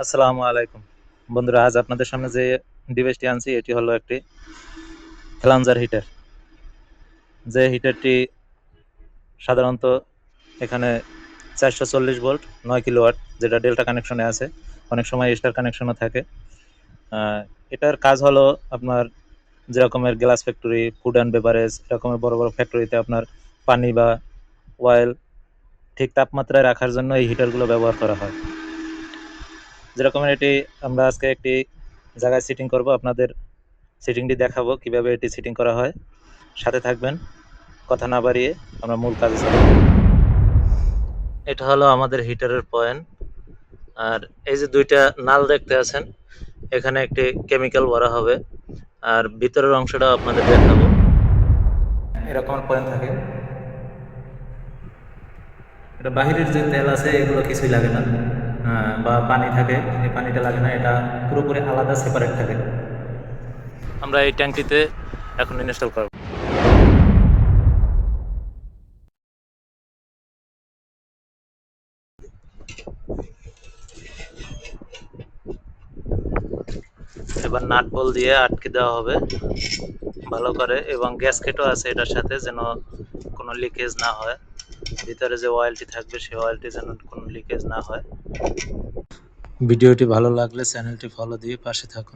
আসসালামু আলাইকুম বন্ধুরা, আজ আপনাদের সামনে যে ডিভাইসটি আনছি এটি হলো একটি ফ্লাঞ্জার হিটার। যে হিটারটি সাধারণত এখানে 440 ভোল্ট 9 কিলোওয়াট, যেটা ডেল্টা কানেকশনে আছে, অনেক সময় স্টার কানেকশনও থাকে। এটার কাজ হলো আপনার যেরকমের glass factory, food and beverage এরকমের বড় বড় ফ্যাক্টরিতে আপনার পানি বা অয়েল ঠিক তাপমাত্রায় রাখার জন্য এই হিটারগুলো ব্যবহার করা হয়। যেরকম এটি আমরা আজকে একটি জায়গায় সিটিং করব, আপনাদের সিটিংটি দেখাবো কিভাবে এটি সিটিং করা হয়। সাথে থাকবেন, কথা না বাড়িয়ে আমরা মূল কাজে চলে যাই। এটা হলো আমাদের হিটারের পয়েন্ট। আর এই যে দুইটা নাল দেখতে আছেন, এখানে একটি কেমিক্যাল ভরা হবে। আর ভিতরের অংশটা আপনাদের দেখাবো। এরকম পয়েন্ট থাকে। এটা বাহিরের যে তেল আছে এগুলো কিছুই লাগে না, বা পানি থাকে, এই পানিটা লাগে না, এটা পুরোপুরি আলাদা সেপারেট থাকে। আমরা এই ট্যাঙ্কটিতে এখন ইনস্টল করব। এবার নাট বল দিয়ে আটকে দেওয়া হবে ভালো করে, এবং গ্যাসকেটও আছে এটার সাথে, যেন কোনো লিকেজ না হয়। ভিতরে যে অয়েলটি থাকবে সেই অয়েলটি যেন কোনো লিকেজ না হয়। ভিডিওটি ভালো লাগলে চ্যানেলটি ফলো দিয়ে পাশে থাকুন।